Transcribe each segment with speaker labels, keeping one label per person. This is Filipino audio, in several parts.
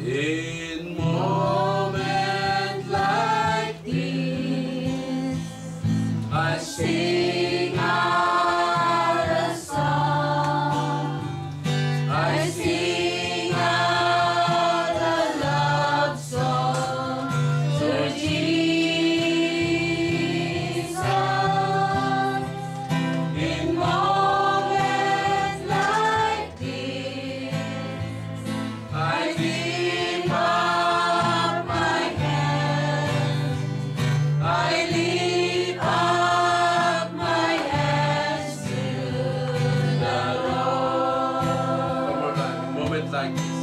Speaker 1: In moments like this, I sing out a song. I sing out a love song to Jesus. In moments like this, I lift up my hands. I lift up my hands to the Lord. One more time. Moments like this.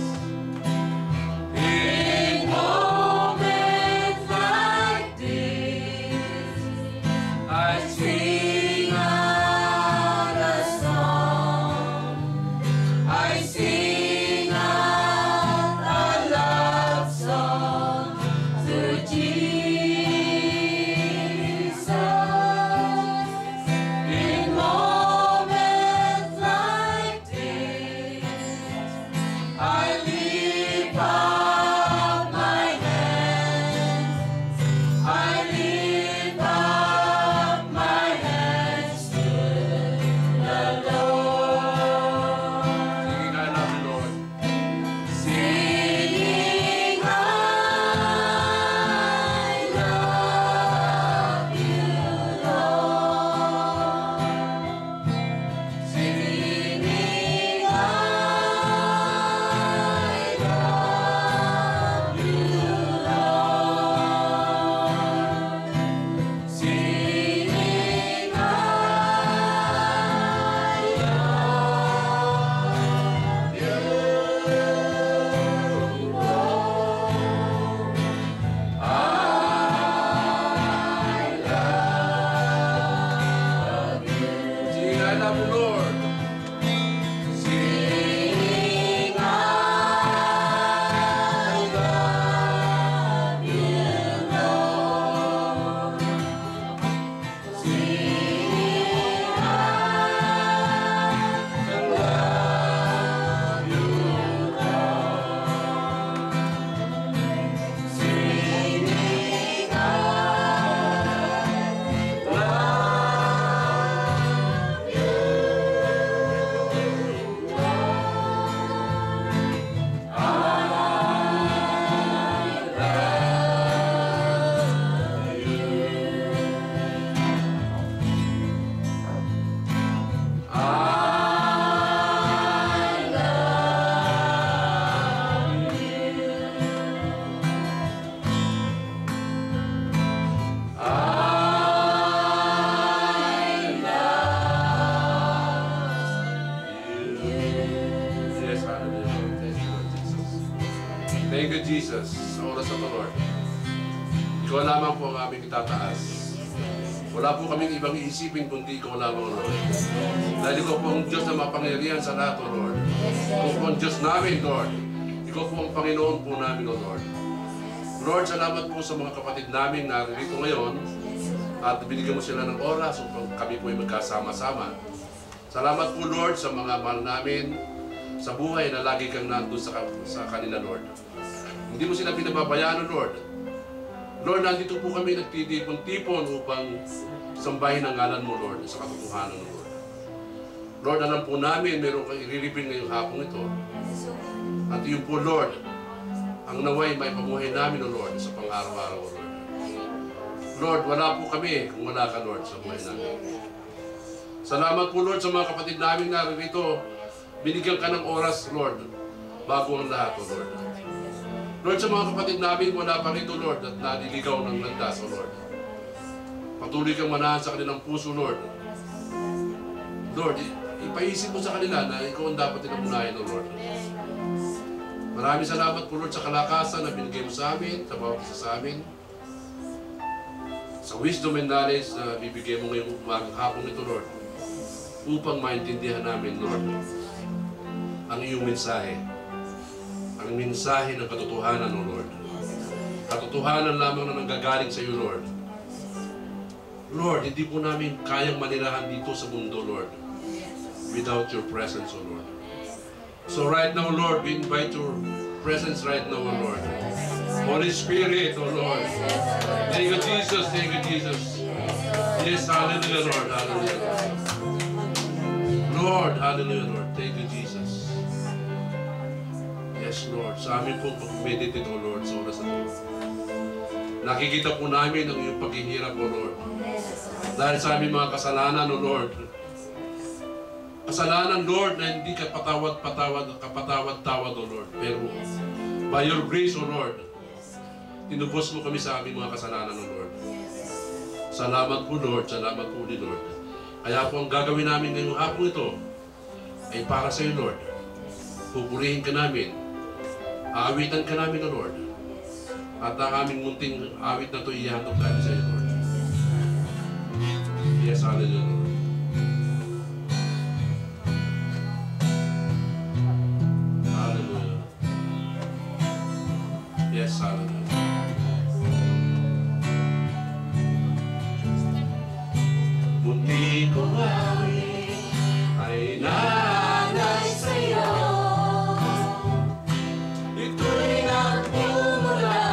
Speaker 1: In moments like this, I sing out a song. I sing out a love song to Jesus. In moments like this, I lift up my hands. I lift up my hands to the Lord. Singing, I love you, Lord. Singing, I love you, Lord. Singing, I love you, Lord. Singing, I love you, Lord. I love you. Singing, I love you, Lord. Singing, I love you, Lord. Singing, I love you, Lord. Singing, I love you, Yes, hallelujah. Thank you, Jesus. Sa oras na to, Lord. Ikaw lamang po ang aming itataas. Wala po kaming ibang iisipin kundi ikaw lamang, Lord. Dahil ikaw po ang Diyos na mapangyarihan sa lahat, O Lord. Ikaw po ang Diyos namin, Lord. Ikaw po ang Panginoon po namin, O Lord. Lord, salamat po sa mga kapatid namin na narito ngayon at binigyan mo sila ng oras upang kami po ay magkasama-sama. Salamat po, Lord, sa mga mahal namin sa buhay na lagi kang nandun sa kanila, Lord. Hindi mo sila pinababayaan, Lord. Lord, nandito po kami nagtitipon-tipon upang sambahin ang ngalan mo, Lord, sa katotohanan, Lord. Lord, alam po namin meron kang iriripin ngayong hapong ito. At yun po, Lord, ang naway may pamuhay namin, O Lord, sa pang-araw-araw, O Lord. Lord, wala po kami kung wala ka, Lord, sa buhay namin. Salamat po, Lord, sa mga kapatid namin na rito. Binigyan ka ng oras, Lord, bago ang lahat, O Lord. Lord, sa mga kapatid namin, wala pa rito, Lord, at naliligaw ng landas, O Lord. Patuloy kang manahan sa kanilang puso, Lord. Lord, ipaisip mo sa kanila na ikaw ang dapat nilang unahin, O Lord. Maraming salamat po, Lord, sa kalakasan na binigay mo sa amin, sa bawat isa sa amin. Sa wisdom and knowledge na bibigay mo ngayong umagang hapon ito, Lord. Upang maintindihan namin, Lord, ang iyong mensahe. Ang mensahe ng katotohanan, O Lord. Katotohanan lamang na nanggagaling sa iyo, Lord. Lord, hindi po namin kayang manirahan dito sa mundo, Lord, without your presence, O Lord. So right now, Lord, we invite your presence right now, O Lord. Holy Spirit, O Lord. Thank you, Jesus. Thank you, Jesus. Yes, hallelujah, Lord. Hallelujah. Lord, hallelujah, Lord. Thank you, Jesus. Yes, Lord. Sa amin po pag-meditate, O Lord, sa oras na ito. Nakikita po namin ang iyong paghihirap, O Lord. Dahil sa aming mga kasalanan, O Lord. Kasalanan, Lord, na hindi ka kapatawad-tawad, O Lord. Pero by your grace, O Lord, tinubos mo kami sa aming mga kasalanan, O Lord. Salamat po, Lord. Salamat po ni Lord. Kaya po ang gagawin namin ngayong hapon ito ay para sa iyo, Lord. Pupurihin ka namin. Aawitan ka namin, O Lord. At ang aming munting awit na ito ihandog namin sa iyo, Lord. Yes, hallelujah, Lord. Hallelujah. Yes, hallelujah. Munti kong awit ay nanay sa'yo. Ito'y nagmumula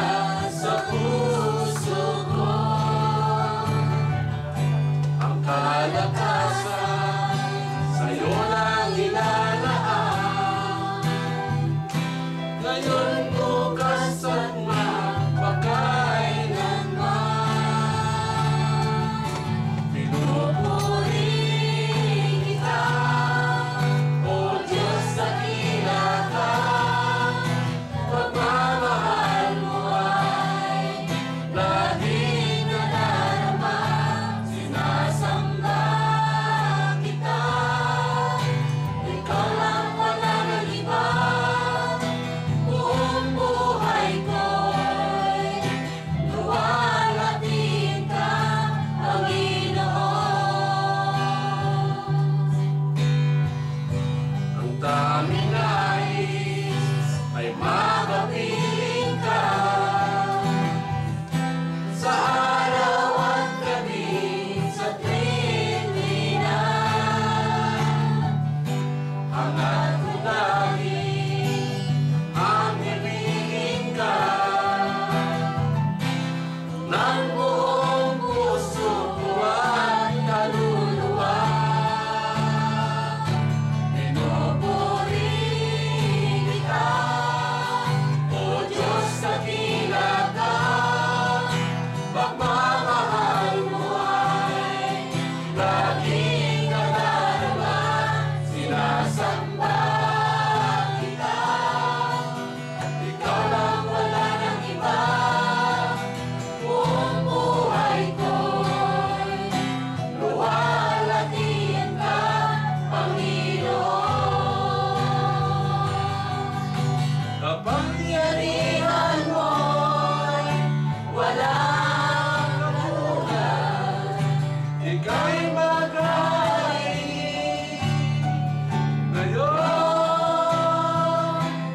Speaker 1: sa puso ko. Ang kalakasan sa'yo lang ilalaan. Ngayon bukas at magpakailanman. Pinupuri kita, O Diyos dakila ka. Pagmamahal mo ay laging nadarama. Sinasamba kita, ikaw lang wala nang iba. Buong buhay ko'y luwalhatiin ka, Panginoon. Ang daming nais ay makapiling ka sa araw at gabi sa Trinidad. Hangat ko lagi ang ibigin ka ng buong puso ko at kaluluwa. Pinupuri kita, O Diyos dakila ka. Pagmamahal mo ay laging nadarama. Sinasamba kita, ikaw lang wala nang iba. Buong buhay ko'y luwalhatiin ka, Panginoon. Kapangyarihan mo'y walang katulad. Ika'y magaling ngayon,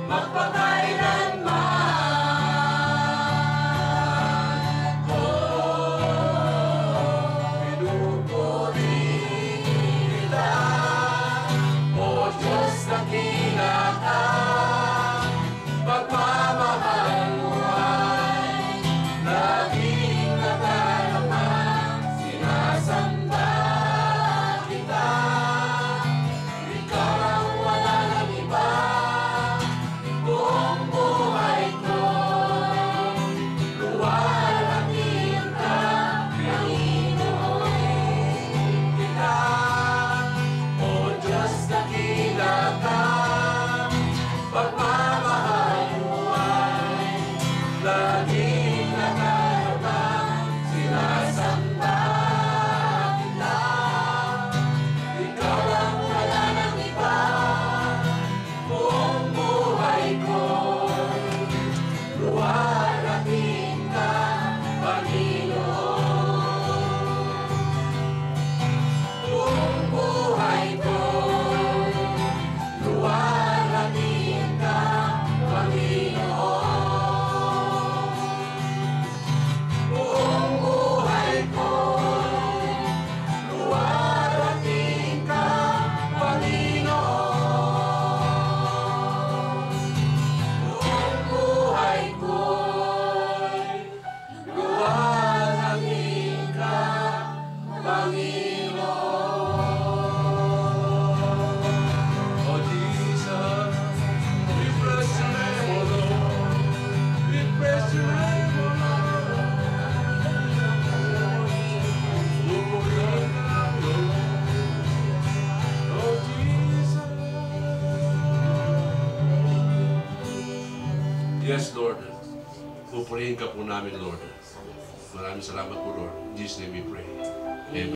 Speaker 1: magpakailanman. Pinupuri kita, O Diyos dakila ka. Pagmamahal mo ay laging nadarama. Sinasamba kita, ikaw lang wala nang iba. Buong buhay ko'y luwalhatiin ka, Panginoon. Kita, O Diyos dakila ka. Pagmamahal mo ay laging nadarama. Sinasamba kita, ikaw lang wala nang iba. Buong buhay ko'y luwalhatiin ka, Panginoon. Buong buhay ko'y luwalhatiin ka, Panginoon. Yes, Lord. Pupurihin ka po namin, Lord. Maraming salamat po, Lord. In Jesus' name we pray. Amen.